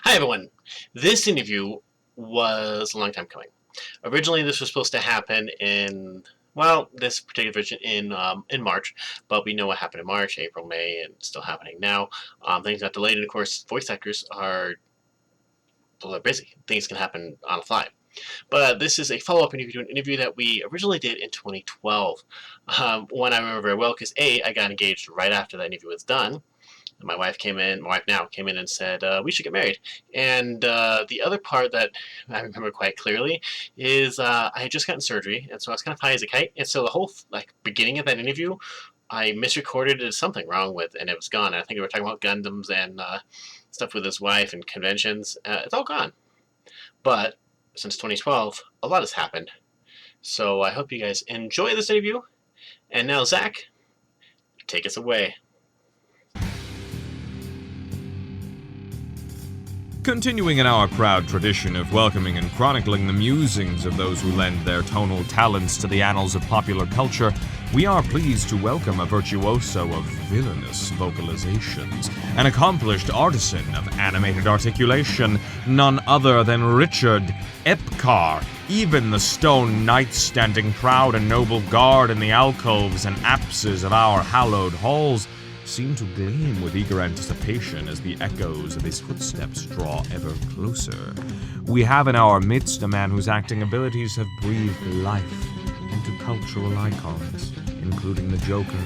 Hi everyone. This interview was a long time coming. Originally, this was supposed to happen in this particular version in March, but we know what happened in March, April, May, and it's still happening now. Things got delayed, and of course, voice actors are busy. Things can happen on the fly. But this is a follow-up interview to an interview that we originally did in 2012. One I remember very well because I got engaged right after that interview was done. My wife now came in and said, we should get married. And the other part that I remember quite clearly is I had just gotten surgery, and so I was kind of high as a kite. And so the whole beginning of that interview, I misrecorded it as something wrong with, and it was gone. And I think we were talking about Gundams and stuff with his wife and conventions. It's all gone. But since 2012, a lot has happened. So I hope you guys enjoy this interview. And now, Zach, take us away. Continuing in our proud tradition of welcoming and chronicling the musings of those who lend their tonal talents to the annals of popular culture, we are pleased to welcome a virtuoso of villainous vocalizations, an accomplished artisan of animated articulation, none other than Richard Epcar, even the stone knights standing proud and noble guard in the alcoves and apses of our hallowed halls seem to gleam with eager anticipation as the echoes of his footsteps draw ever closer. We have in our midst a man whose acting abilities have breathed life into cultural icons, including the Joker,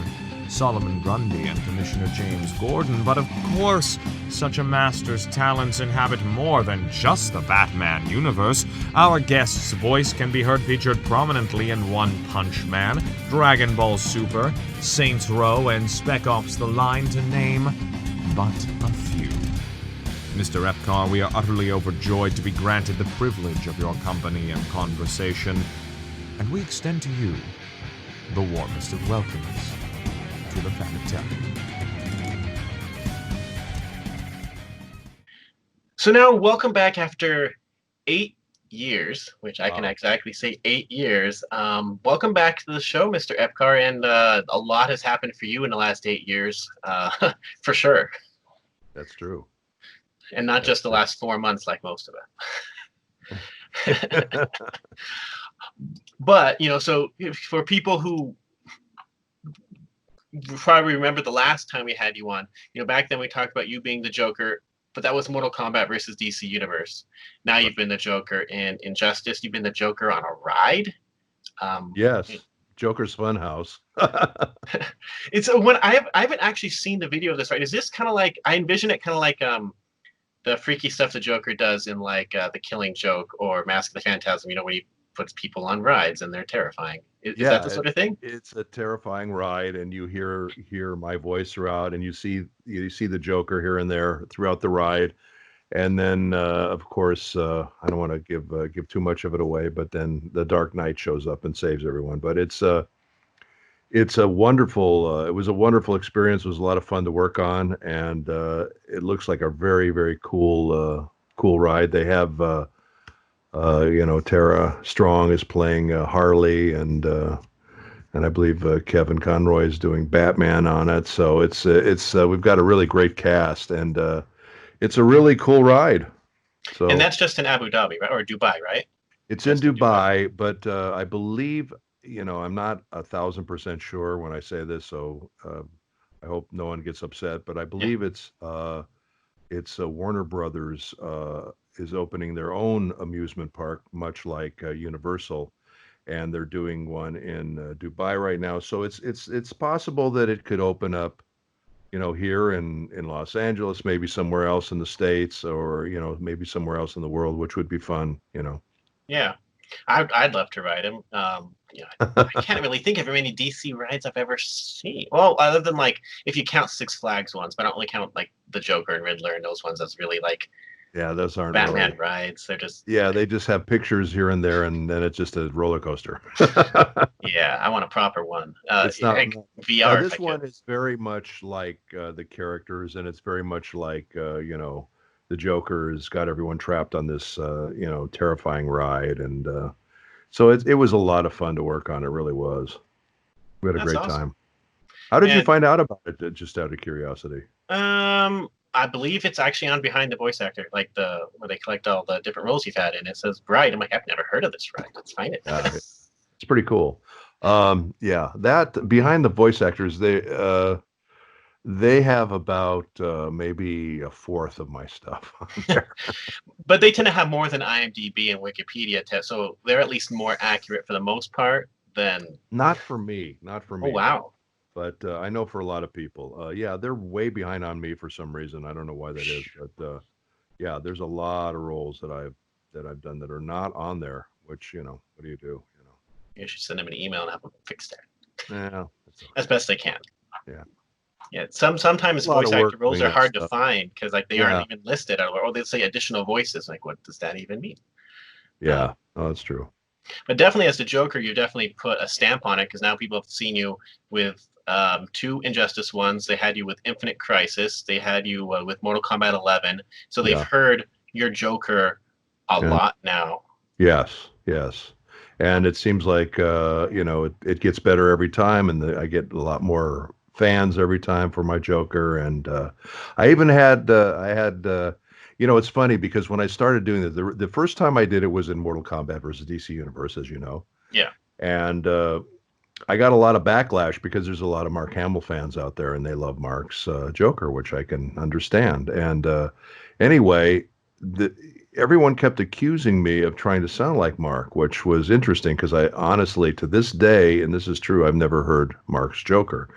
Solomon Grundy, and Commissioner James Gordon, but of course, such a master's talents inhabit more than just the Batman universe. Our guest's voice can be heard featured prominently in One Punch Man, Dragon Ball Super, Saints Row, and Spec Ops: The Line, to name but a few. Mr. Epcar, we are utterly overjoyed to be granted the privilege of your company and conversation, and we extend to you the warmest of welcomes to the Fanitarium. So now, welcome back after 8 years, which I can exactly say 8 years. Welcome back to the show, Mr. Epcar, and a lot has happened for you in the last 8 years, for sure. That's true. And not just the last 4 months like most of it. But, so for people who probably remember the last time we had you on, back then we talked about you being the Joker, but that was Mortal Kombat versus DC Universe. Now you've been the Joker in Injustice. You've been the Joker on a ride. Yes, Joker's Funhouse. It's when I haven't actually seen the video of this. Right? Is this kind of like, I envision it kind of like the freaky stuff the Joker does in The Killing Joke or Mask of the Phantasm. When he puts people on rides and they're terrifying. Is that the sort of thing? It's a terrifying ride, and you hear my voice throughout, and you see the Joker here and there throughout the ride, and then of course I don't want to give too much of it away, but then the Dark Knight shows up and saves everyone. But it's a wonderful it was a wonderful experience. It was a lot of fun to work on, and it looks like a very, very cool ride. They have Tara Strong is playing Harley, and I believe Kevin Conroy is doing Batman on it. So it's we've got a really great cast, and it's a really cool ride. So, and that's just in Abu Dhabi, right, or Dubai, right? It's in Dubai, but I believe I'm not 1,000% sure when I say this, so I hope no one gets upset. But I believe it's Warner Brothers is opening their own amusement park, much like Universal, and they're doing one in Dubai right now. So it's possible that it could open up, here in Los Angeles, maybe somewhere else in the States, or maybe somewhere else in the world, which would be fun. Yeah, I'd love to ride him. I can't really think of many DC rides I've ever seen. Well, other than if you count Six Flags ones, but I don't really count the Joker and Riddler and those ones. That's really those aren't Batman really rides. They're just they just have pictures here and there, and then it's just a roller coaster. Yeah, I want a proper one. It's not VR. This one is very much like the characters, and it's very much like the Joker has got everyone trapped on this terrifying ride, and so it was a lot of fun to work on. It really was. We had a great time. How did you find out about it? Just out of curiosity. I believe it's actually on behind the voice actor, like where they collect all the different roles you've had, and it says Bride. I'm like, I've never heard of this Bride. Let's find it. It's pretty cool. Yeah, that behind the voice actors, they have about maybe a fourth of my stuff on there. But they tend to have more than IMDb and Wikipedia tests, so they're at least more accurate for the most part than. Not for me, not for Oh me. wow! But I know for a lot of people, yeah, they're way behind on me for some reason. I don't know why that is, but yeah, there's a lot of roles that I've done that are not on there. Which what do you do? You should send them an email and have them fix that Yeah, as best they can. Yeah. Yeah, sometimes A lot voice of work actor roles doing are that hard to stuff. find because like they Yeah. aren't even listed, or they say additional voices. Like, what does that even mean? Yeah, oh, that's true. But definitely, as the Joker, you definitely put a stamp on it because now people have seen you with 2 Injustice ones. They had you with Infinite Crisis. They had you with Mortal Kombat 11. So they've Yeah. heard your Joker a Yeah. lot now. Yes, yes. And it seems like it gets better every time, and I get a lot more fans every time for my Joker. And I even had it's funny because when I started doing this, the first time I did it was in Mortal Kombat versus DC Universe, as you know. Yeah. And I got a lot of backlash because there's a lot of Mark Hamill fans out there, and they love Mark's Joker, which I can understand. And anyway, everyone kept accusing me of trying to sound like Mark, which was interesting because I honestly, to this day, and this is true, I've never heard Mark's Joker.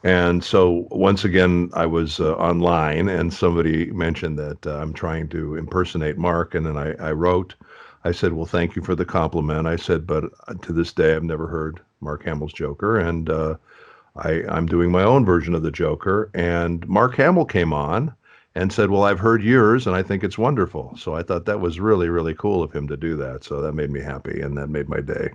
And so once again, I was online, and somebody mentioned that I'm trying to impersonate Mark, and then I wrote, I said, well, thank you for the compliment. I said, but to this day, I've never heard Mark Hamill's Joker, and I'm doing my own version of the Joker. And Mark Hamill came on and said, well, I've heard yours, and I think it's wonderful. So I thought that was really, really cool of him to do that. So that made me happy, and that made my day.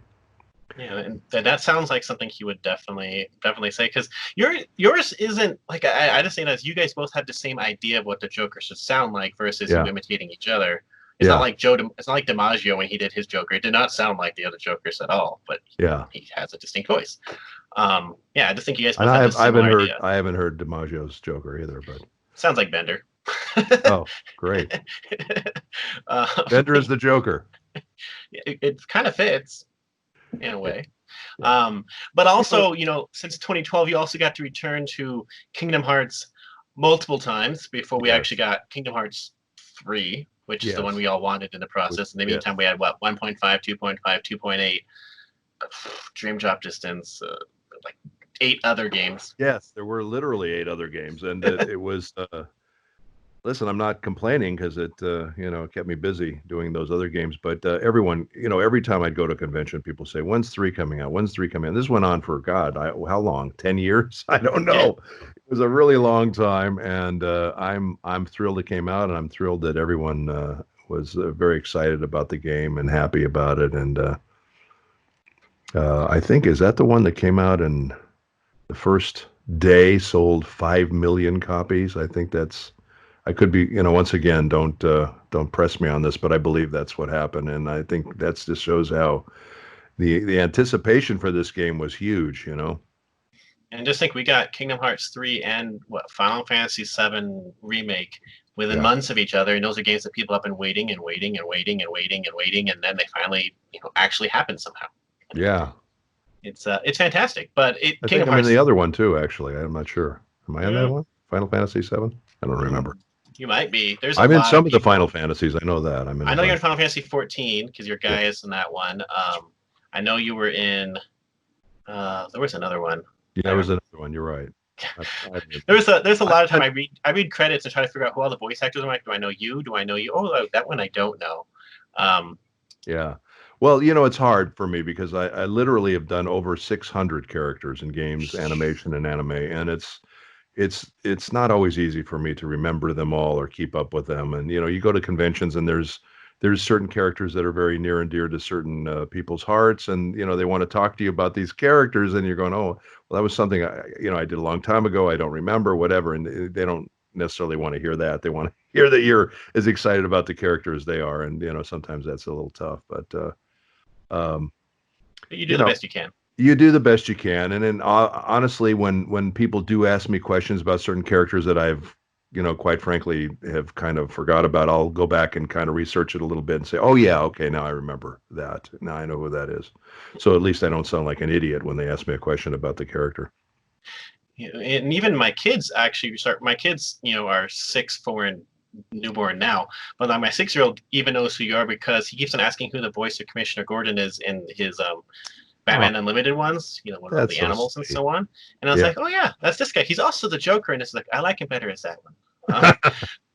Yeah, and that sounds like something he would definitely say, because yours isn't like I just say that you guys both had the same idea of what the Joker should sound like versus you imitating each other. It's not like it's not like DiMaggio when he did his Joker. It did not sound like the other Jokers at all, but he has a distinct voice. Yeah, I just think you guys both have a similar idea. I haven't heard DiMaggio's Joker either, but sounds like Bender. Oh, great. Bender is the Joker. It kind of fits in a way. But also, since 2012, you also got to return to Kingdom Hearts multiple times before we actually got Kingdom Hearts 3, which is the one we all wanted in the process. In the meantime, we had 1.5, 2.5, 2.8, Dream Drop Distance, like 8 other games. Yes, there were literally 8 other games, and it was. Listen, I'm not complaining because it kept me busy doing those other games. But everyone, every time I'd go to a convention, people say, "When's 3 coming out? When's 3 coming out?" This went on for how long? 10 years? I don't know. Yeah. It was a really long time, and I'm thrilled it came out, and I'm thrilled that everyone was very excited about the game and happy about it. And I think, is that the one that came out and the first day sold 5 million copies? I think that's. I could be, once again, don't press me on this, but I believe that's what happened, and I think that's just shows how the anticipation for this game was huge, And just think, we got Kingdom Hearts 3 and Final Fantasy 7 remake within months of each other, and those are games that people have been waiting and waiting and waiting and waiting and waiting, and then they finally, actually happen somehow. Yeah, it's fantastic. But I'm in the other one too. Actually, I'm not sure. Am I in that one? Final Fantasy 7? I don't remember. You might be. I'm in some of the Final Fantasies. I know that. I know you're in Final Fantasy 14 because your guy is in that one. I know you were in. There was another one. Yeah, there was another one. You're right. There's a lot of time I read credits and try to figure out who all the voice actors are. Like, do I know you? Do I know you? Oh, that one I don't know. Yeah. Well, it's hard for me because I literally have done over 600 characters in games, animation, and anime, and it's not always easy for me to remember them all or keep up with them. And you go to conventions, and there's certain characters that are very near and dear to certain people's hearts, and they want to talk to you about these characters, and you're going, oh, well, that was something I did a long time ago. I don't remember, whatever. And they don't necessarily want to hear that. They want to hear that you're as excited about the character as they are, and sometimes that's a little tough. But you do the best you can. You do the best you can, and then honestly, when people do ask me questions about certain characters that I've quite frankly, have kind of forgot about. I'll go back and kind of research it a little bit and say, oh yeah, okay, now I remember that. Now I know who that is. So at least I don't sound like an idiot when they ask me a question about the character. And even my kids actually start. My kids, are 6, 4, and newborn now. But my 6-year-old even knows who you are because he keeps on asking who the voice of Commissioner Gordon is in his Batman Unlimited ones. What about That's the so animals and sweet. so on. And I was Yeah. like, oh yeah, that's this guy. He's also the Joker, and it's like I like him better as that one. I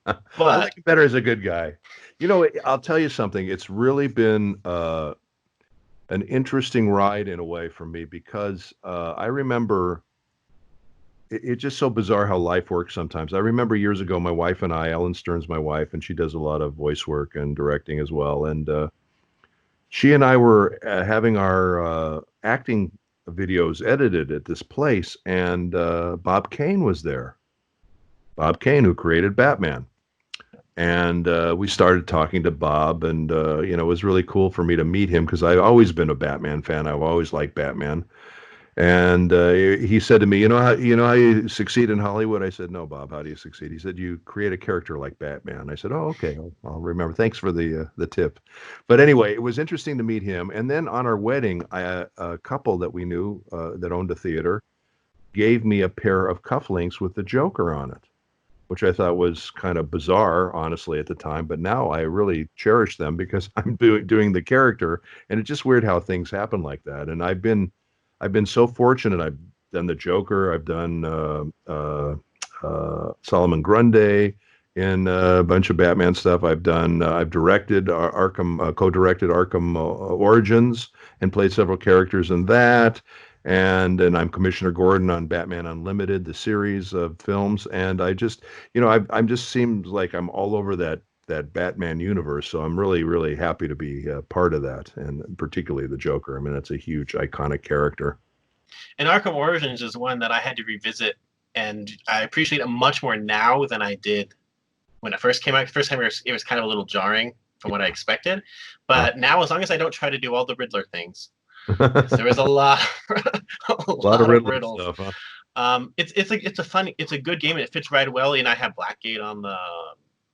But like him better as a good guy. I'll tell you something. It's really been an interesting ride in a way for me because I remember it's just so bizarre how life works sometimes. I remember years ago, my wife and I, Ellyn Stern's my wife, and she does a lot of voice work and directing as well. And she and I were having our acting videos edited at this place, and Bob Kane was there. Bob Kane, who created Batman. And we started talking to Bob, and it was really cool for me to meet him because I've always been a Batman fan. I've always liked Batman. And he said to me, you know how you succeed in Hollywood? I said, no, Bob, how do you succeed? He said, you create a character like Batman. I said, oh, okay, I'll remember. Thanks for the tip. But anyway, it was interesting to meet him. And then on our wedding, a couple that we knew that owned a theater gave me a pair of cufflinks with the Joker on it, which I thought was kind of bizarre, honestly, at the time. But now I really cherish them because I'm doing the character, and it's just weird how things happen like that. And I've been so fortunate. I've done the Joker. I've done Solomon Grundy in a bunch of Batman stuff. I've directed Arkham, co-directed Arkham Origins, and played several characters in that. And I'm Commissioner Gordon on Batman Unlimited, the series of films. And I just, I'm just seems like I'm all over that Batman universe. So I'm really, really happy to be part of that, and particularly the Joker. I mean, that's a huge, iconic character. and Arkham Origins is one that I had to revisit, and I appreciate it much more now than I did when it first came out. The first time it was kind of a little jarring from what I expected, but now as long as I don't try to do all the Riddler things, there was a lot, a A lot of lot of Riddler riddles. stuff, huh? It's a good game and it fits right well. And I have Blackgate on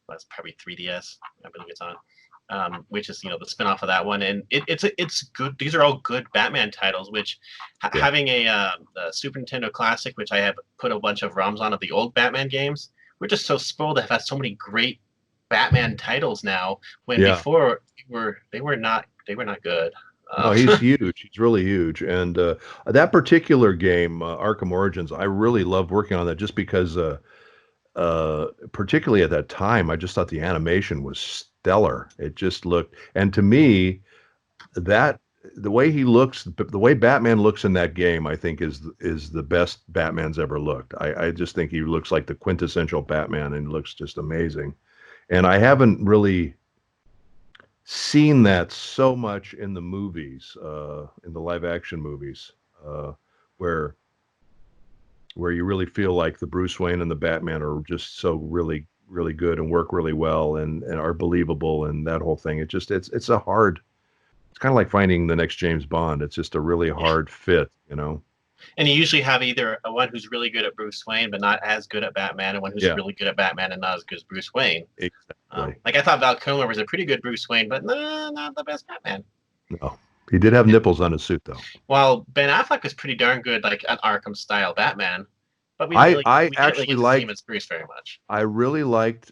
that's probably 3DS. I believe it's on, which is the spinoff of that one. And it's good. These are all good Batman titles. Which having a Super Nintendo Classic, which I have put a bunch of ROMs on of the old Batman games, we're just so spoiled to have had so many great Batman titles now. When before they were not good. No, he's huge. He's really huge. And that particular game, Arkham Origins, I really loved working on that just because, particularly at that time, I just thought the animation was stellar. It just looked, and to me, that the way he looks, the way Batman looks in that game, I think is the best Batman's ever looked. I just think he looks like the quintessential Batman and looks just amazing. And I haven't really seen that so much in the movies, in the live action movies, where you really feel like the Bruce Wayne and the Batman are just so really, really good and work really well and are believable and that whole thing. It's a hard, it's kind of like finding the next James Bond. It's just a really hard fit, And you usually have either one who's really good at Bruce Wayne but not as good at Batman, and one who's really good at Batman and not as good as Bruce Wayne. Exactly. Like I thought Val Kilmer was a pretty good Bruce Wayne, but not the best Batman. No, he did have nipples on his suit though. While Ben Affleck was pretty darn good, like an Arkham style Batman, but we I didn't really actually get to see him as Bruce very much. I really liked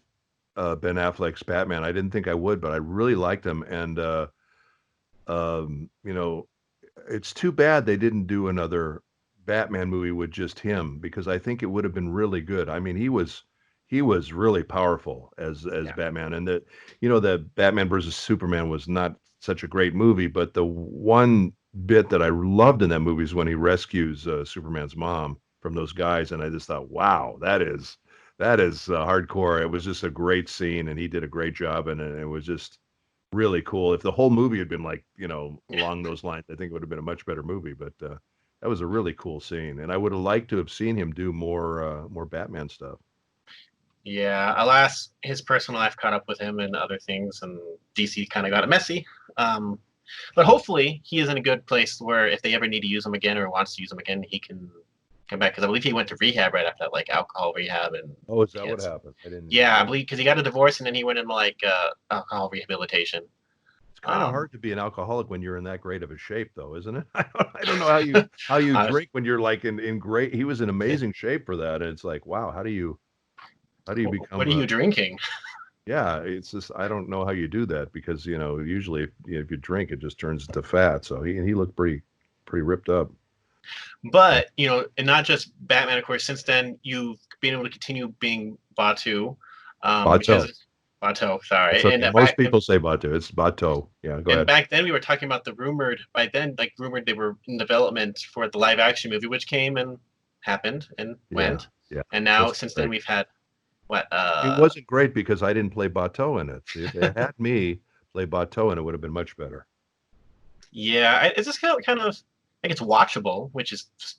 Ben Affleck's Batman. I didn't think I would, but I really liked him. And it's too bad they didn't do another Batman movie with just him, because I think it would have been really good. I mean, he was really powerful as Batman, and the Batman versus Superman was not such a great movie, but the one bit that I loved in that movie is when he rescues Superman's mom from those guys, and I just thought, wow, that is hardcore. It was just a great scene, and he did a great job, and it was just really cool. If the whole movie had been like, along those lines, I think it would have been a much better movie. But that was a really cool scene, and I would have liked to have seen him do more Batman stuff. Yeah, alas, his personal life caught up with him and other things, and DC kind of got it messy. But hopefully, he is in a good place where if they ever need to use him again or wants to use him again, he can come back because I believe he went to rehab right after that, like alcohol rehab and. Oh, is that he what had happened? I didn't. Yeah, I believe because he got a divorce and then he went in like alcohol rehabilitation. It's kind of Um, hard to be an alcoholic when you're in that great of a shape, though, isn't it? I don't know how you I was, drink when you're like in great. He was in amazing shape for that, and it's like, wow, how do you what become are a? you drinking? Yeah, it's just I don't know how you do that because usually if you drink it just turns to fat. So he looked pretty ripped up. But and not just Batman, of course. Since then, you've been able to continue being Batou, Bateau. because Batou, sorry, It's okay. Most people say Bateau. It's Bateau. Yeah, go and ahead. back then we were talking about the rumored. By then, like rumored, they were in development for the live action movie, which came and happened and Yeah, went. yeah. And now, Wasn't since then, great. we've had what? It wasn't great because I didn't play Bateau in it. See, if they had me play Bateau in it, would have been much better. Yeah, it's just kind of like it's watchable, which is just,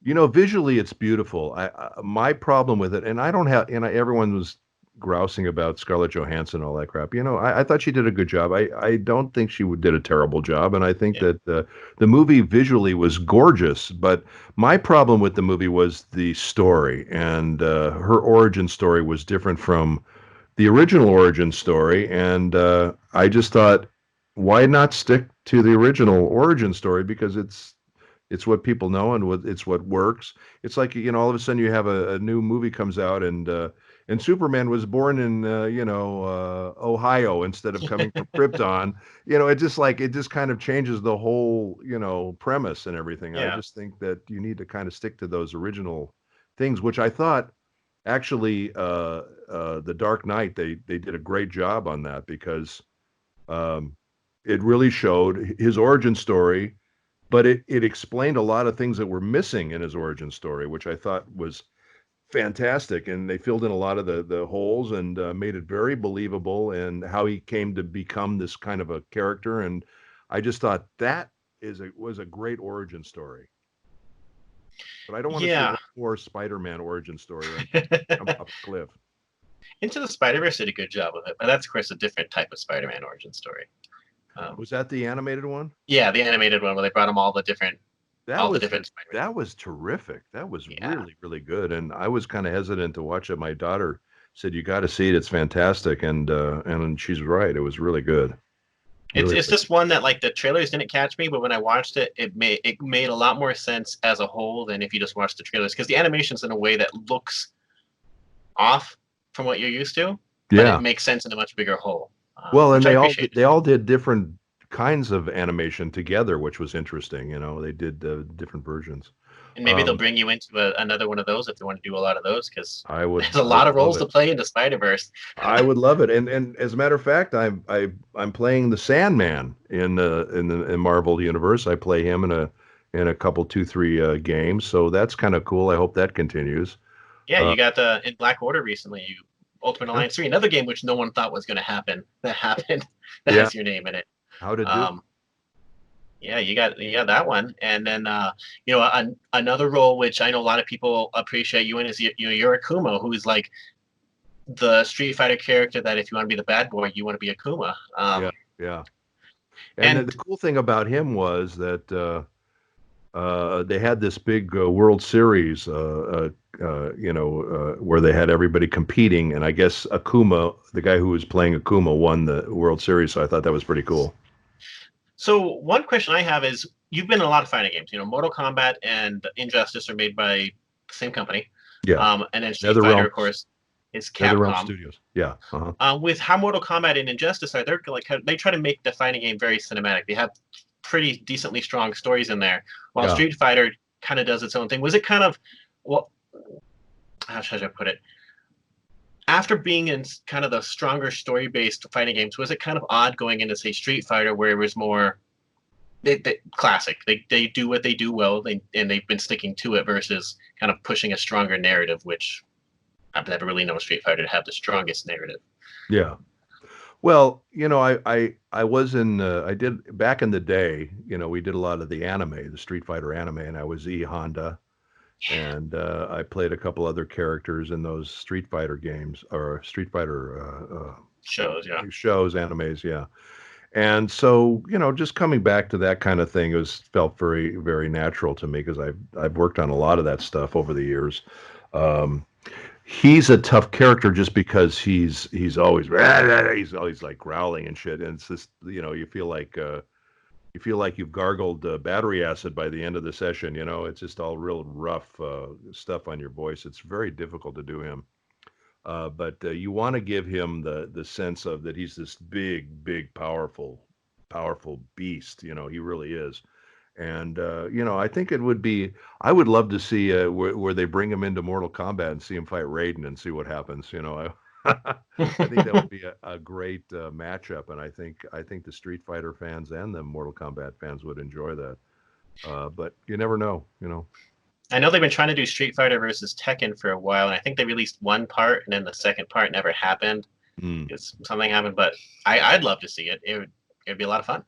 Visually it's beautiful. My problem with it, and I don't have, everyone was grousing about Scarlett Johansson and all that crap. I thought she did a good job. I don't think she did a terrible job, and I think yeah, that the movie visually was gorgeous. But my problem with the movie was the story, and her origin story was different from the original origin story, and I just thought, why not stick to the original origin story because it's what people know and it's what works. It's like all of a sudden you have a new movie comes out and Superman was born in Ohio instead of coming from Krypton. It just kind of changes the whole premise and everything. I yeah, just think that you need to kind of stick to those original things, which I thought actually the Dark Knight they did a great job on that because um, it really showed his origin story, but it explained a lot of things that were missing in his origin story, which I thought was fantastic. And they filled in a lot of the holes and made it very believable and how he came to become this kind of a character. And I just thought that was a great origin story. But I don't want to see yeah. one more Spider-Man origin story or jump off a cliff. Into the Spider-Verse did a good job of it, but that's of course a different type of Spider-Man origin story. Um, Was that the animated one? yeah, the animated one where they brought them That all the was different Spider-Man. that was terrific. That was Yeah, really, really good. And I was kind of hesitant to watch it. My daughter said, "You got to see it. It's fantastic." And she's right. It was really good. it's Really, it's really just one that like the trailers didn't catch me, but when I watched it, it made a lot more sense as a whole than if you just watched the trailers because the animation's in a way that looks off from what you're used to, good. but it Yeah. makes sense in a much bigger whole, Well, and which I they all appreciate. they all did different kinds of animation together, which was interesting. They did different versions. And maybe they'll Um, bring you into another one of those if they want to do a lot of those because I would there's a I would lot of love roles it. to play in the Spider-Verse. I would love it. And as a matter of fact, I'm playing the Sandman in Marvel universe. I play him in a couple 2 3 games. So that's kind of cool. I hope that continues. Yeah, Uh, you got the in Black Order recently. You Ultimate yeah, Alliance 3, another game which no one thought was going to happen. That happened. That yeah. has your name in it. How to do? Um, yeah, you got that one, and then another role which I know a lot of people appreciate you in is you're Akuma, who's like the Street Fighter character that if you want to be the bad boy, you want to be Akuma. Yeah, yeah. And then the And cool thing about him was that they had this big World Series, where they had everybody competing, and I guess Akuma, the guy who was playing Akuma, won the World Series. So I thought that was pretty cool. so one question I have is you've been in a lot of fighting games. Mortal Kombat and Injustice are made by the same company. Yeah, And then Street Fighter, of NetherRealms, course, is NetherRealm Capcom. Studios. Yeah, uh-huh. With how Mortal Kombat and Injustice are, they're like they try to make the fighting game very cinematic. They have pretty decently strong stories in there, while Yeah. Street Fighter kind of does its own thing. Was it kind of well? How should I put it? After being in kind of the stronger story-based fighting games, was it kind of odd going into say Street Fighter where it was more classic? They do what they do well, and they've been sticking to it versus kind of pushing a stronger narrative, which I've never really known Street Fighter to have the strongest narrative. Yeah. Well, I was I did back in the day, we did a lot of the anime, the Street Fighter anime, and I was E Honda, and I played a couple other characters in those Street Fighter games or Street Fighter Shows, yeah. shows, animes, yeah. And so, just coming back to that kind of thing felt very, very natural to me because I've worked on a lot of that stuff over the years. Um, he's a tough character just because he's always he's always like growling and shit, and it's just you feel like you've gargled battery acid by the end of the session. It's just all real rough stuff on your voice. It's very difficult to do him. But you want to give him the sense of that he's this big, big, powerful beast. He really is. And I think it would be. I would love to see where they bring him into Mortal Kombat and see him fight Raiden and see what happens. I think that would be a great matchup, and I think the Street Fighter fans and the Mortal Kombat fans would enjoy that. But you never know. I know they've been trying to do Street Fighter versus Tekken for a while, and I think they released one part, and then the second part never happened. Mm. Because something happened, but I'd love to see it. It'd be a lot of fun.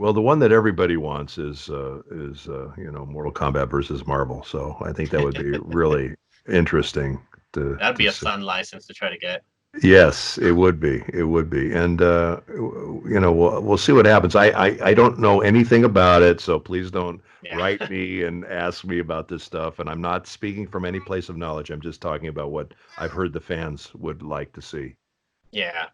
Well, the one that everybody wants is Mortal Kombat versus Marvel. So I think that would be really interesting That'd be a see. fun license to try to get. Yes, it would be. It would be. And we'll see what happens. I don't know anything about it, so please don't write me and ask me about this stuff. And I'm not speaking from any place of knowledge. I'm just talking about what I've heard the fans would like to see. Yeah.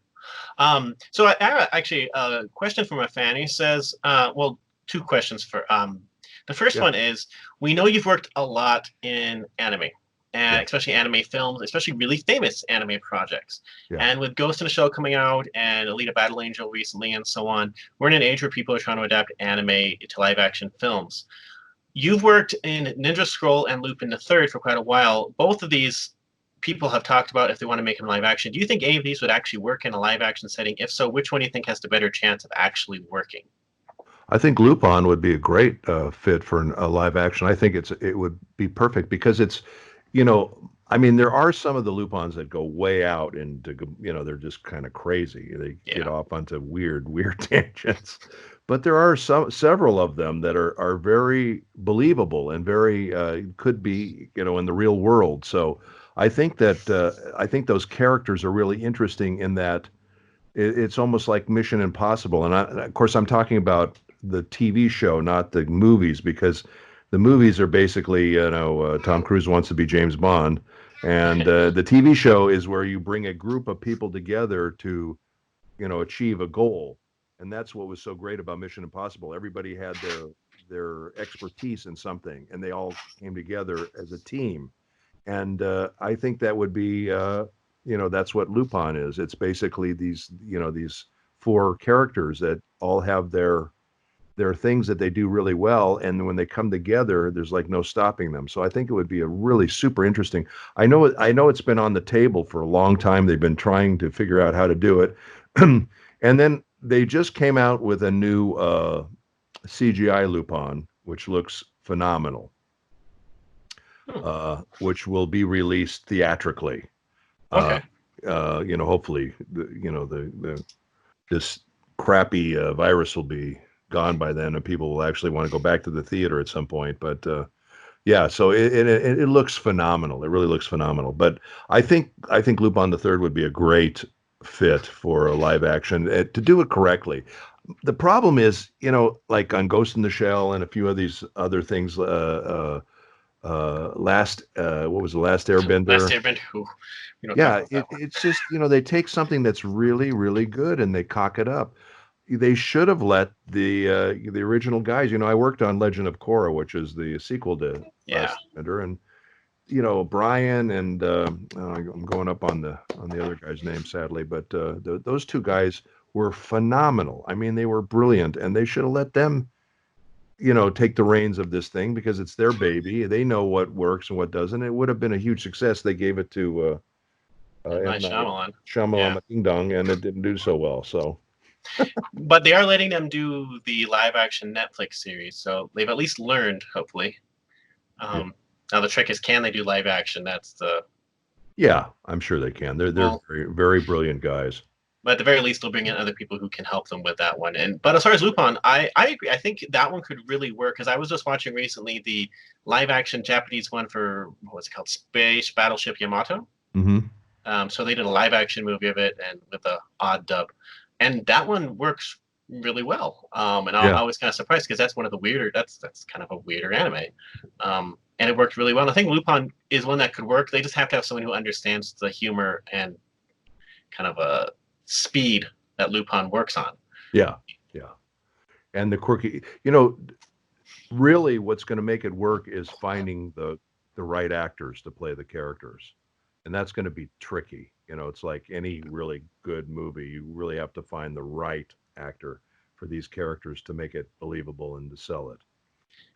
So I have actually a question from a fan. He says, well, two questions for the first one is, we know you've worked a lot in anime, and especially anime films, especially really famous anime projects. Yeah. And with Ghost in the Shell coming out and Alita Battle Angel recently and so on, we're in an age where people are trying to adapt anime to live action films. You've worked in Ninja Scroll and Lupin the Third for quite a while. Both of these people have talked about if they want to make them live action. Do you think any of these would actually work in a live action setting? If so, which one do you think has the better chance of actually working? I think Lupin would be a great fit for a live action. I think it would be perfect because it's, I mean, there are some of the Lupins that go way out into, they're just kind of crazy. They get off onto weird tangents. But there are several of them that are very believable and very could be, in the real world. So I think those characters are really interesting in that it's almost like Mission Impossible. And of course, I'm talking about the TV show, not the movies, because the movies are basically, Tom Cruise wants to be James Bond. And the TV show is where you bring a group of people together to, achieve a goal. And that's what was so great about Mission Impossible. Everybody had their expertise in something, and they all came together as a team. And I think that would be, that's what Lupin is. It's basically these four characters that all have their things that they do really well, and when they come together, there's like no stopping them. So I think it would be a really super interesting. I know it's been on the table for a long time. They've been trying to figure out how to do it, and then they just came out with a new CGI Lupin, which looks phenomenal. Which will be released theatrically. Okay. Hopefully, this crappy virus will be gone by then, and people will actually want to go back to the theater at some point. But so it looks phenomenal. It really looks phenomenal. But I think Lupin the Third would be a great fit for a live action to do it correctly. The problem is, like on Ghost in the Shell and a few of these other things. What was the Last Airbender? Last Airbender. It's just they take something that's really, really good and they cock it up. They should have let the original guys. I worked on Legend of Korra, which is the sequel to Last Airbender, and Brian and I'm going up on the other guy's name, sadly, but those two guys were phenomenal. I mean, they were brilliant, and they should have let them take the reins of this thing because it's their baby. They know what works and what doesn't. It would have been a huge success. They gave it to Shyamalan Ding Dong, and it didn't do so well. So, but they are letting them do the live action Netflix series, so they've at least learned, hopefully. Now the trick is, can they do live action? That's the I'm sure they can. They're very, very brilliant guys. But at the very least, they'll bring in other people who can help them with that one. But as far as Lupin, I agree. I think that one could really work because I was just watching recently the live-action Japanese one for, what was it called, Space Battleship Yamato. Mm-hmm. So they did a live-action movie of it and with a odd dub, and that one works really well. And I Yeah. was kind of surprised because that's one of the weirder. That's kind of a weirder anime, and it worked really well. And I think Lupin is one that could work. They just have to have someone who understands the humor and kind of a speed that Lupin works on. Yeah. Yeah. And the quirky, really what's going to make it work is finding the right actors to play the characters. And that's going to be tricky. It's like any really good movie, you really have to find the right actor for these characters to make it believable and to sell it.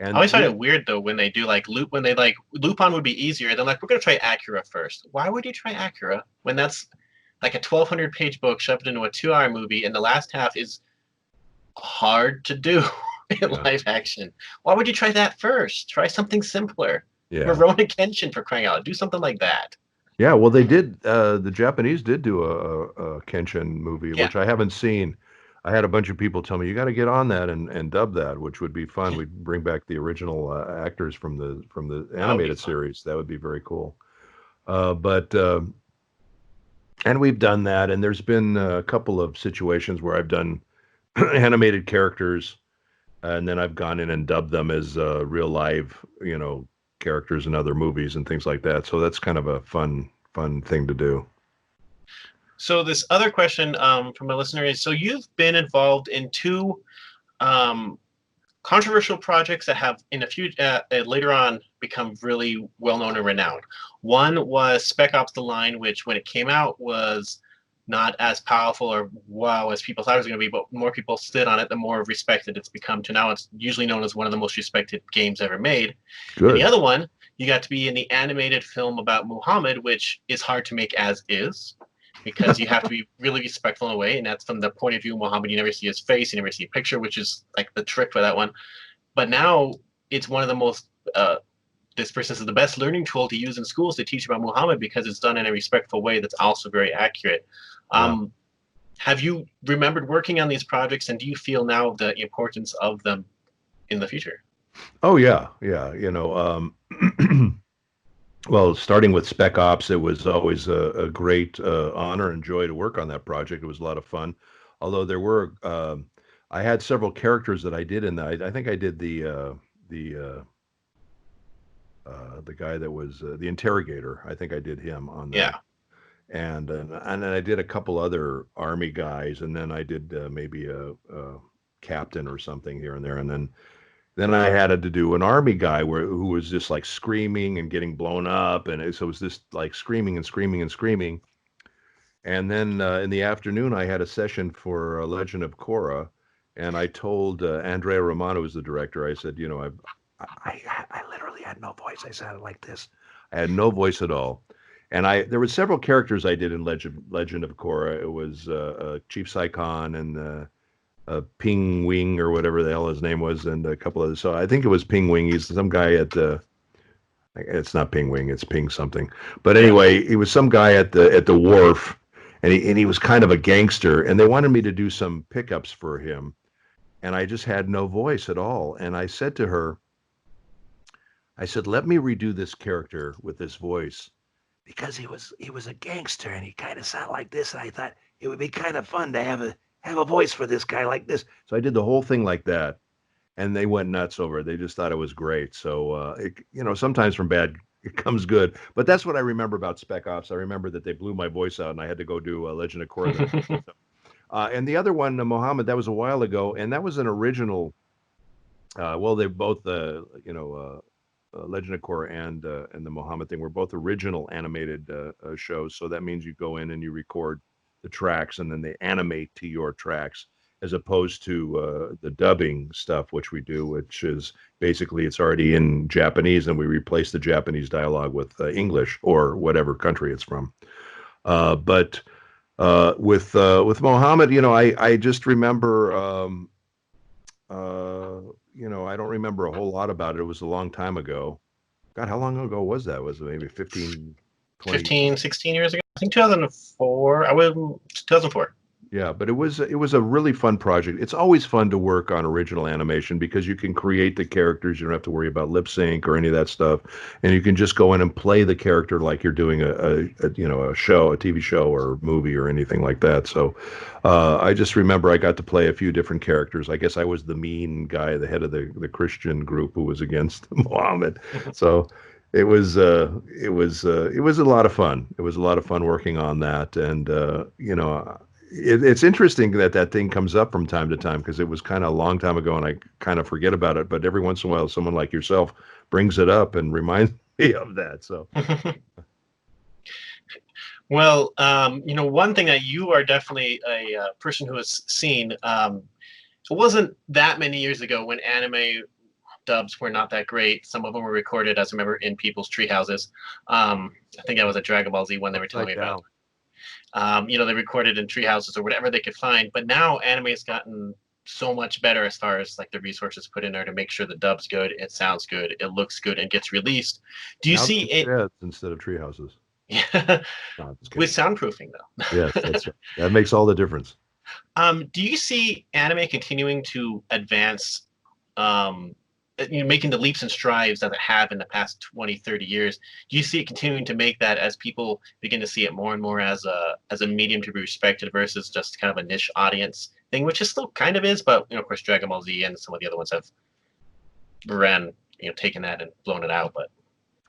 I And always find it weird though when they do when they Lupin would be easier. They're like, we're gonna try Acura first. Why would you try Acura when that's like a 1,200-page book shoved into a 2-hour movie, and the last half is hard to do in live action? Why would you try that first? Try something simpler. yeah. Rurouni Kenshin, for crying out. Do something like that. Yeah, well, they did. The Japanese did do a Kenshin movie, Yeah. which I haven't seen. I had a bunch of people tell me you got to get on that and dub that, which would be fun. We'd bring back the original actors from the animated series. That would be very cool. And we've done that, and there's been a couple of situations where I've done animated characters, and then I've gone in and dubbed them as real live, characters in other movies and things like that. So that's kind of a fun thing to do. So this other question from a listener is: so you've been involved in two controversial projects that have in a few later on become really well known and renowned. One was Spec Ops: The Line, which when it came out was not as powerful or wow as people thought it was going to be, but more people stood on it, the more respected it's become to now. It's usually known as one of the most respected games ever made. Good. And the other one, you got to be in the animated film about Muhammad, which is hard to make as is, because you have to be really respectful in a way, and that's from the point of view of Muhammad. You never see his face, you never see a picture, which is like the trick for that one. But now it's one of the most this person is the best learning tool to use in schools to teach about Muhammad because it's done in a respectful way that's also very accurate. Have you remembered working on these projects, and do you feel now the importance of them in the future? Oh yeah. Well, starting with Spec Ops, it was always a great honor and joy to work on that project. It was a lot of fun. Although there were, I had several characters that I did in that. I think I did the guy that was the interrogator. I think I did him on that. Yeah. And then I did a couple other army guys, and then I did maybe a captain or something here and there, and then I had to do an army guy who was just like screaming and getting blown up, and so it was just like screaming and screaming and screaming. And then in the afternoon, I had a session for Legend of Korra, and I told Andrea Romano, who's the director, I said, I literally had no voice. I sounded like this. I had no voice at all. And there were several characters I did in Legend of Korra. It was Chief Saikon and Ping Wing or whatever the hell his name was, and a couple others. So I think it was Ping Wing. He's some guy at the. It's not Ping Wing. It's Ping something. But anyway, he was some guy at the wharf, and he was kind of a gangster. And they wanted me to do some pickups for him, and I just had no voice at all. And I said to her, I said, let me redo this character with this voice. Because he was a gangster and he kind of sounded like this, and I thought it would be kind of fun to have a voice for this guy like this. So I did the whole thing like that, and they went nuts over it. They just thought it was great. So sometimes from bad it comes good. But that's what I remember about Spec Ops. I remember that they blew my voice out, and I had to go do Legend of Korra. And the other one, Muhammad, that was a while ago, and that was an original. Well, they both Legend of Korra and the Muhammad thing were both original animated shows. So that means you go in and you record the tracks, and then they animate to your tracks, as opposed to the dubbing stuff, which we do, which is basically it's already in Japanese, and we replace the Japanese dialogue with English or whatever country it's from. But with Muhammad, I just remember. I don't remember a whole lot about it. It was a long time ago. God, how long ago was that? Was it maybe 15, 20? 15, 16 years ago? I think 2004. 2004. Yeah, but it was a really fun project. It's always fun to work on original animation because you can create the characters. You don't have to worry about lip sync or any of that stuff, and you can just go in and play the character like you're doing a show, a TV show or movie or anything like that. So, I just remember I got to play a few different characters. I guess I was the mean guy, the head of the Christian group who was against Muhammad. So. It was a lot of fun. It was a lot of fun working on that, and it's interesting that that thing comes up from time to time because it was kind of a long time ago and I kind of forget about it. But every once in a while, someone like yourself brings it up and reminds me of that. So, Well, one thing that you are definitely a person who has seen. It wasn't that many years ago when anime dubs were not that great. Some of them were recorded, as I remember, in people's tree houses. I think that was a Dragon Ball Z one they were telling me about. They recorded in tree houses or whatever they could find. But now anime has gotten so much better as far as like the resources put in there to make sure the dub's good, it sounds good, it looks good, and gets released. Do you now see it's it? sheds instead of tree houses. Yeah, No, just with kidding. soundproofing though. Yes, that's right. That makes all the difference. Do you see anime continuing to advance, um, making the leaps and strides that it have in the past 20, 30 years? Do you see it continuing to make that as people begin to see it more and more as a medium to be respected versus just kind of a niche audience thing, which it still kind of is, but of course, Dragon Ball Z and some of the other ones have taken that and blown it out. But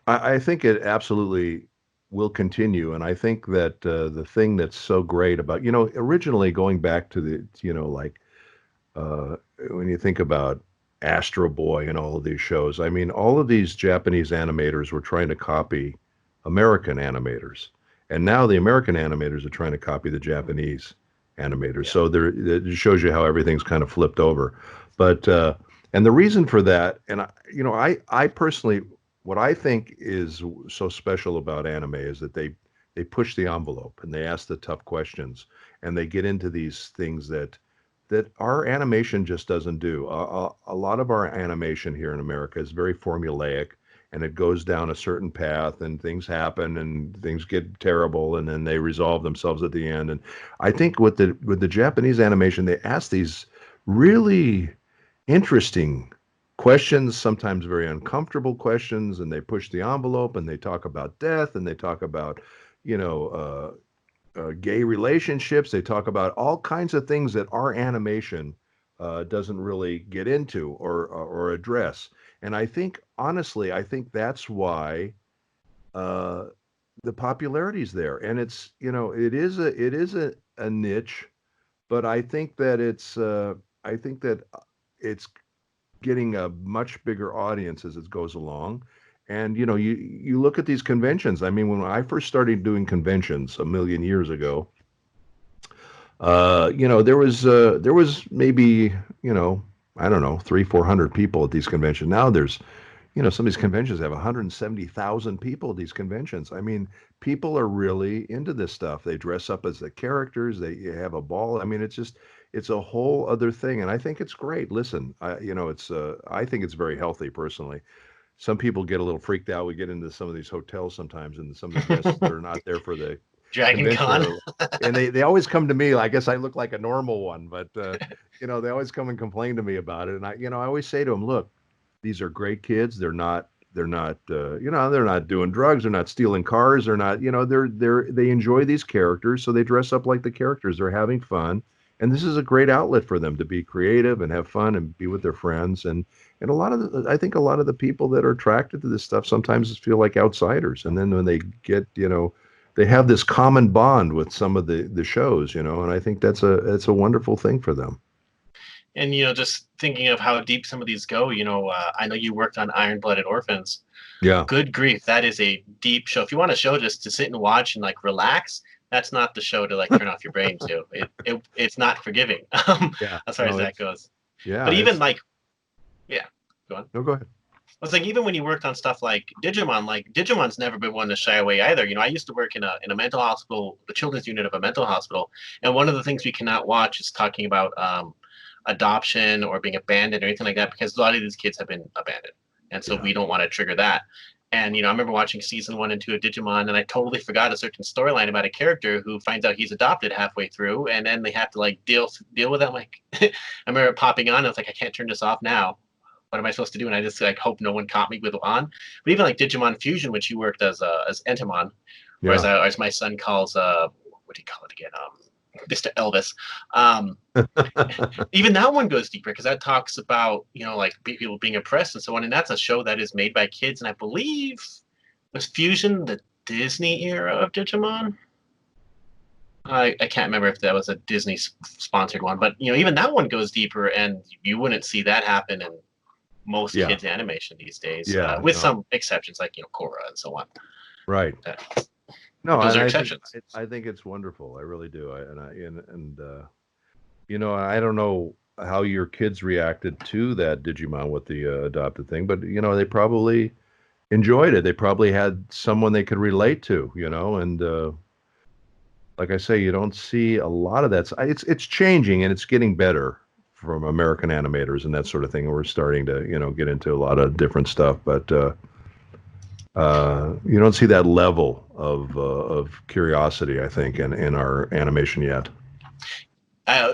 I think it absolutely will continue, and I think that the thing that's so great about originally going back to the like uh, when you think about Astro Boy and all of these shows, I mean, all of these Japanese animators were trying to copy American animators, and now the American animators are trying to copy the Japanese animators. yeah, So it shows you how everything's kind of flipped over. But and the reason for that, and I personally, what I think is so special about anime is that they push the envelope and they ask the tough questions and they get into these things that our animation just doesn't do. A lot of our animation here in America is very formulaic and it goes down a certain path and things happen and things get terrible and then they resolve themselves at the end. And I think with the Japanese animation, they ask these really interesting questions, sometimes very uncomfortable questions, and they push the envelope and they talk about death and they talk about, you know, gay relationships. They talk about all kinds of things that our animation doesn't really get into or address. And I think, honestly, I think that's why uh, the popularity's there. And it's, it is a niche, but I think that it's getting a much bigger audience as it goes along. And you look at these conventions. I mean, when I first started doing conventions a million years ago, there was maybe I don't know 300-400 people at these conventions. Now there's some of these conventions have 170,000 people at these conventions. I mean, people are really into this stuff. They dress up as the characters. They have a ball. I mean, it's a whole other thing, and I think it's great. Listen, I think it's very healthy personally. Some people get a little freaked out. We get into some of these hotels sometimes, and some of the guests that are not there for the Dragon convention Con. and they always come to me. I guess I look like a normal one, but they always come and complain to me about it. And I always say to them, look, these are great kids. They're not doing drugs. They're not stealing cars. They're not, they enjoy these characters. So they dress up like the characters. They're having fun. And this is a great outlet for them to be creative and have fun and be with their friends. And I think a lot of the people that are attracted to this stuff sometimes feel like outsiders. And then when they get, they have this common bond with some of the shows, and I think it's a wonderful thing for them. And just thinking of how deep some of these go, I know you worked on Iron Blooded Orphans. Yeah. Good grief, that is a deep show. If you want a show just to sit and watch and like relax, that's not the show to like turn off your brain to. It's not forgiving Yeah. as far as that goes. Yeah. But even like, yeah, go on. No, go ahead. I was like, even when you worked on stuff like Digimon's never been one to shy away either. I used to work in a mental hospital, the children's unit of a mental hospital, and one of the things we cannot watch is talking about adoption or being abandoned or anything like that because a lot of these kids have been abandoned, and so Yeah. we don't want to trigger that. And I remember watching season 1 and 2 of Digimon, and I totally forgot a certain storyline about a character who finds out he's adopted halfway through, and then they have to like deal with that. Like, I remember it popping on. And I was like, I can't turn this off now. What am I supposed to do? And I just like hope no one caught me with it on. But even like Digimon Fusion, which you worked as Entomon, or as my son calls what do you call it again? Mr. Elvis. Even that one goes deeper because that talks about like people being oppressed and so on, and that's a show that is made by kids, and I believe was Fusion the Disney era of Digimon. I can't remember if that was a Disney sponsored one, but even that one goes deeper, and you wouldn't see that happen in most kids animation these days, with some exceptions like Korra and so on. Right. No, those and are exceptions. I think it's wonderful. I really do. I don't know how your kids reacted to that Digimon with the adopted thing, but they probably enjoyed it. They probably had someone they could relate to, and like I say, you don't see a lot of that. It's changing and it's getting better from American animators and that sort of thing. We're starting to get into a lot of different stuff, but you don't see that level of curiosity, I think, in our animation yet.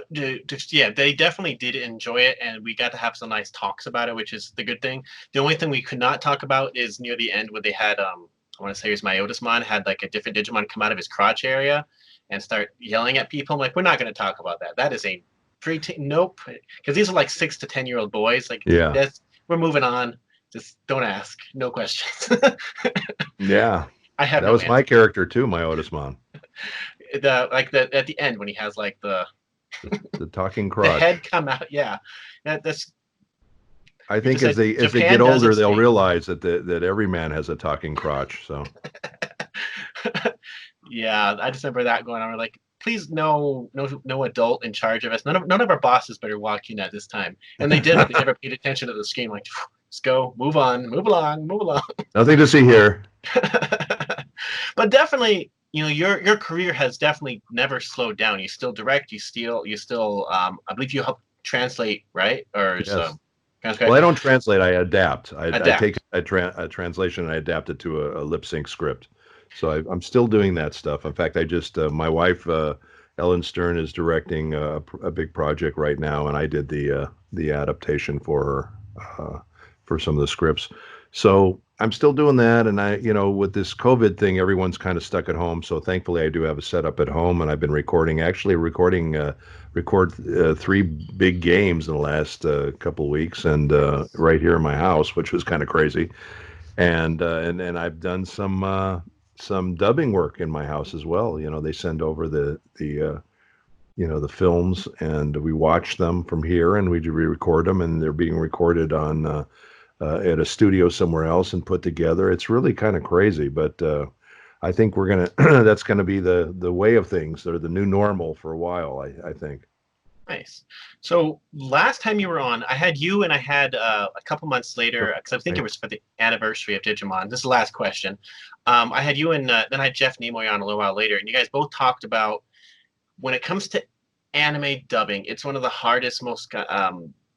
They definitely did enjoy it, and we got to have some nice talks about it, which is the good thing. The only thing we could not talk about is near the end where they had, I want to say it was Myotismon, had like a different Digimon come out of his crotch area and start yelling at people. I'm like, we're not going to talk about that. That is a nope, because these are like 6 to 10-year-old boys. Like, we're moving on. Just don't ask. No questions. Yeah. That was my character too, Myotismon. At the end when he has like the talking crotch. The head come out. Yeah. That's. I think as they get older, they'll realize that every man has a talking crotch. So. Yeah, I just remember that going on. We're like, please, no adult in charge of us. None of our bosses better walk in at this time. And they did. They never paid attention to the screen. Like, let's go, move on, move along. Nothing to see here. But definitely, your career has definitely never slowed down. You still direct. You still. I believe you help translate, right? Or yes. Well, I don't translate. I adapt. I take a translation and I adapt it to a lip sync script. So I'm still doing that stuff. In fact, I just my wife Ellyn Stern is directing a big project right now, and I did the adaptation for her for some of the scripts. So I'm still doing that, and I with this COVID thing, everyone's kind of stuck at home. So thankfully, I do have a setup at home, and I've been record 3 big games in the last couple of weeks, and right here in my house, which was kind of crazy. And I've done some dubbing work in my house as well. They send over the films, and we watch them from here, and we re-record them, and they're being recorded on at a studio somewhere else and put together. It's really kind of crazy, but I think we're gonna that's gonna be the way of things. They're the new normal for a while, I think. Nice. So last time you were on, I had you, and I had a couple months later, because I think it was for the anniversary of Digimon. This is the last question. I had you, and then I had Jeff Nimoy on a little while later, and you guys both talked about when it comes to anime dubbing, it's one of the hardest, most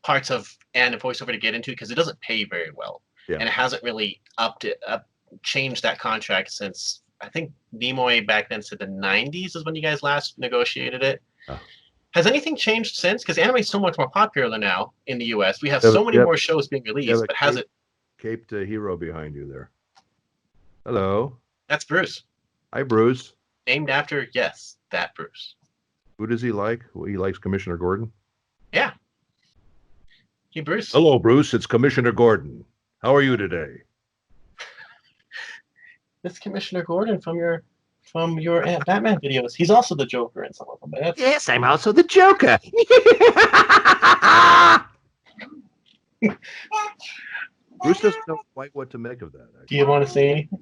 parts of voiceover to get into because it doesn't pay very well, and it hasn't really changed that contract since I think Nimoy back then said the 90s is when you guys last negotiated it. Has anything changed since? Because anime is so much more popular now in the U.S. We have so many more shows being released, but has it? Caped hero behind you there. Hello. That's Bruce. Hi, Bruce. Named after, yes, that Bruce. Who does he like? He likes Commissioner Gordon? Yeah. Hey, Bruce. Hello, Bruce. It's Commissioner Gordon. How are you today? It's Commissioner Gordon from your Batman videos. He's also the Joker in some of them. Yes, I'm also the Joker. Bruce doesn't know quite what to make of that. Do you want to say anything?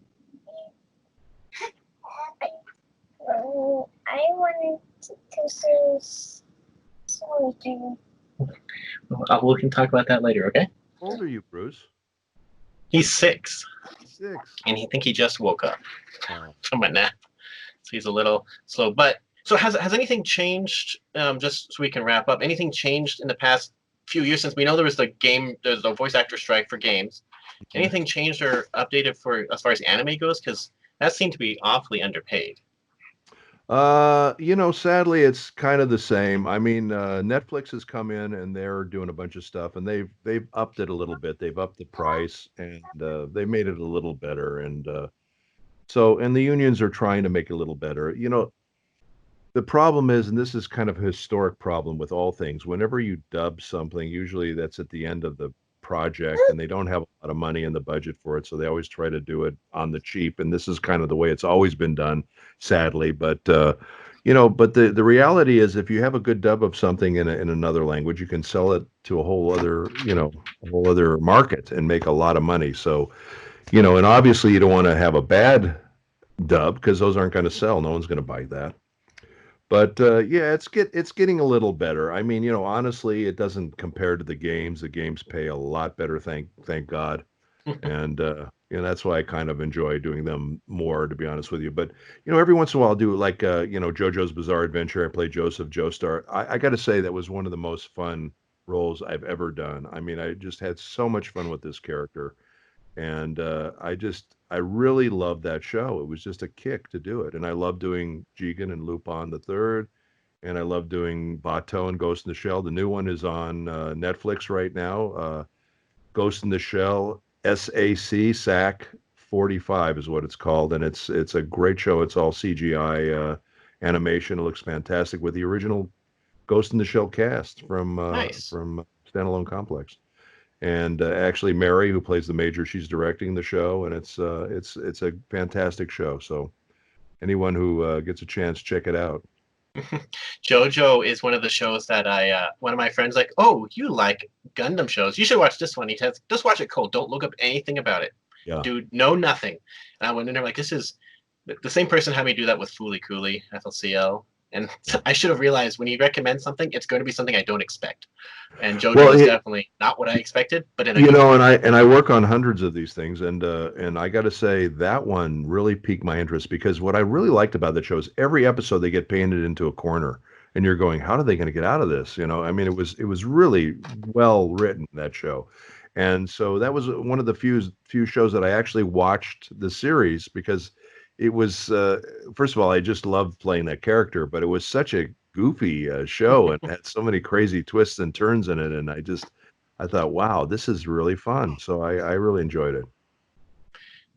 I wanted to say something. We can talk about that later, okay? How old are you, Bruce? He's 6. 6. And he just woke up from a nap. So he's a little slow. But so has anything changed, just so we can wrap up, anything changed in the past few years since we know there's the voice actor strike for games, Anything changed or updated for as far as anime goes? Because that seemed to be awfully underpaid. Sadly, it's kind of the same. I mean, Netflix has come in and they're doing a bunch of stuff, and they've upped it a little bit. They've upped the price, and they made it a little better. And and the unions are trying to make it a little better. The problem is, and this is kind of a historic problem with all things, whenever you dub something, usually that's at the end of the project and they don't have a lot of money in the budget for it. So they always try to do it on the cheap. And this is kind of the way it's always been done, sadly. But, but the reality is if you have a good dub of something in another language, you can sell it to a whole other market and make a lot of money. So, and obviously you don't want to have a bad dub because those aren't going to sell. No one's going to buy that. But yeah, it's getting a little better. I mean, honestly, it doesn't compare to the games. The games pay a lot better, thank God. And that's why I kind of enjoy doing them more, to be honest with you. But every once in a while, I'll do like JoJo's Bizarre Adventure. I play Joseph Joestar. I got to say that was one of the most fun roles I've ever done. I mean, I just had so much fun with this character. And I really loved that show. It was just a kick to do it. And I love doing Jigen and Lupin the Third. And I love doing Batou and Ghost in the Shell. The new one is on Netflix right now. Ghost in the Shell, SAC 45 is what it's called. And it's a great show. It's all CGI animation. It looks fantastic with the original Ghost in the Shell cast from Standalone Complex. And actually, Mary, who plays the Major, she's directing the show, and it's a fantastic show. So, anyone who gets a chance, check it out. JoJo is one of the shows that one of my friends like, oh, you like Gundam shows? You should watch this one. He says, just watch it cold. Don't look up anything about it. Yeah. Dude, know nothing. And I went in there like, this is the same person had me do that with Fooly Cooly, FLCL. And I should have realized when you recommend something, it's going to be something I don't expect. And JoJo is definitely not what I expected. But and I work on hundreds of these things, and I got to say that one really piqued my interest because what I really liked about the show is every episode they get painted into a corner, and you're going, how are they going to get out of this? I mean, it was really well written, that show. And so that was one of the few shows that I actually watched the series because it was first of all, I just loved playing that character, but it was such a goofy show and had so many crazy twists and turns in it. And I thought, wow, this is really fun. So I really enjoyed it.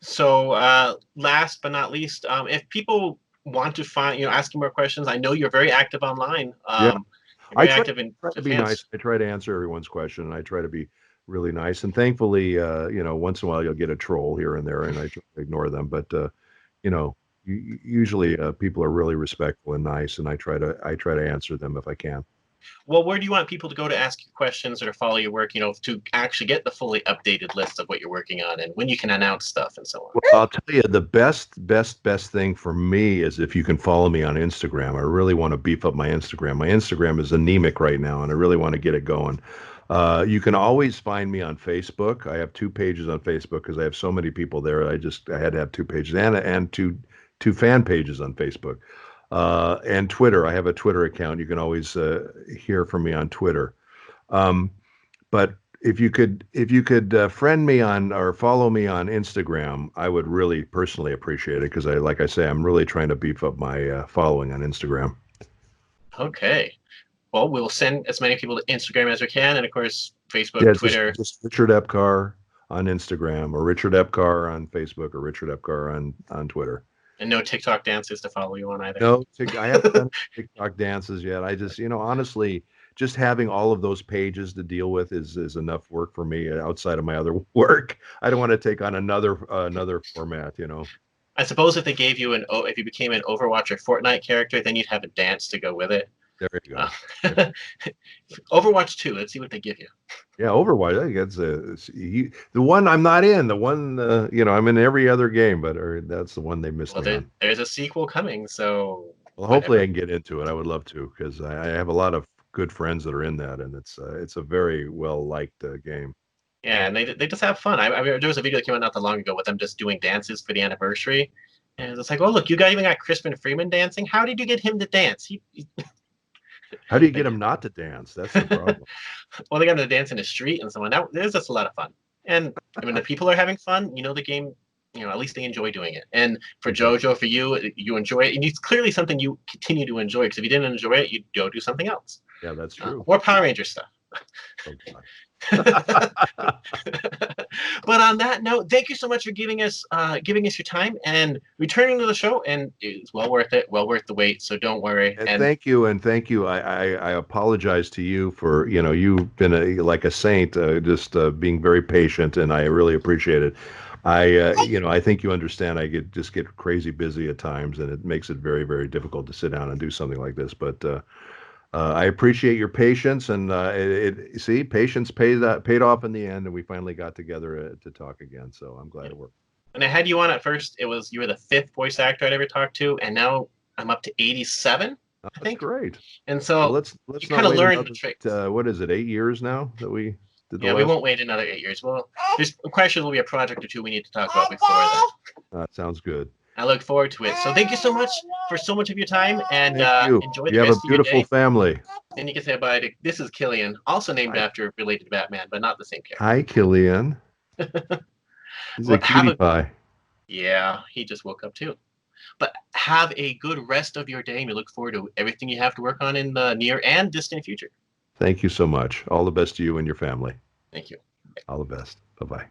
So last but not least, if people want to find, ask you more questions, I know you're very active online. Yeah. I try to be nice. I try to answer everyone's question, and I try to be really nice. And thankfully, once in a while you'll get a troll here and there, and I try to ignore them. But usually people are really respectful and nice, and I try to answer them if I can. Well, where do you want people to go to ask you questions or to follow your work, to actually get the fully updated list of what you're working on and when you can announce stuff and so on? Well, I'll tell you, the best thing for me is if you can follow me on Instagram. I really want to beef up my Instagram. My Instagram is anemic right now, and I really want to get it going. You can always find me on Facebook. I have 2 pages on Facebook because I have so many people there. I had to have 2 pages and two fan pages on Facebook. And Twitter. I have a Twitter account. You can always hear from me on Twitter. But if you could friend me on or follow me on Instagram, I would really personally appreciate it because like I say, I'm really trying to beef up my following on Instagram. Okay. Well, we'll send as many people to Instagram as we can, and of course, Facebook, Twitter. Just Richard Epcar on Instagram, or Richard Epcar on Facebook, or Richard Epcar on Twitter. And no TikTok dances to follow you on either. No, I haven't done TikTok dances yet. I just, honestly, just having all of those pages to deal with is enough work for me outside of my other work. I don't want to take on another format, I suppose if they gave you if you became an Overwatch or Fortnite character, then you'd have a dance to go with it. There you go. Overwatch 2. Let's see what they give you. Yeah, Overwatch. I think that's the one I'm not in. The one I'm in every other game, but that's the one they missed me on. There's a sequel coming, so. Well, hopefully I can get into it. I would love to because I have a lot of good friends that are in that, and it's a very well liked game. Yeah, and they just have fun. I mean, there was a video that came out not that long ago with them just doing dances for the anniversary, and it's like, oh look, you even got Crispin Freeman dancing. How did you get him to dance? How do you get him not to dance? That's the problem. Well, they got him to dance in the street and so on. There's just a lot of fun. And And when the people are having fun, you know the game. At least they enjoy doing it. And for JoJo, for you, you enjoy it, and it's clearly something you continue to enjoy. Because if you didn't enjoy it, you'd go do something else. Yeah, that's true. Or Power Ranger stuff. Oh, God. But on that note, thank you so much for giving us your time and returning to the show. And it's well worth it, well worth the wait. So don't worry. And thank you. I apologize to you for you've been like a saint, just being very patient, and I really appreciate it. I think you understand. I just get crazy busy at times, and it makes it very, very difficult to sit down and do something like this. But I appreciate your patience, and patience paid off in the end, and we finally got together to talk again. So I'm glad it worked. When I had you on at first, you were the 5th voice actor I'd ever talked to, and now I'm up to 87. I think. Great. And so well, let's you kind of learn the tricks. What is it? 8 years now that we did the Yeah, we won't wait another 8 years. Well, there's questions will be a project or two we need to talk about before that. Sounds good. I look forward to it. So thank you so much for so much of your time, and enjoy the you have rest a beautiful of your day. family. And you can say bye to, this is Killian, also named after related to Batman, but not the same character. Hi, Killian. He's a cutie pie. Yeah, he just woke up too. But have a good rest of your day, and we look forward to everything you have to work on in the near and distant future. Thank you so much. All the best to you and your family. Thank you. All the best. Bye-bye.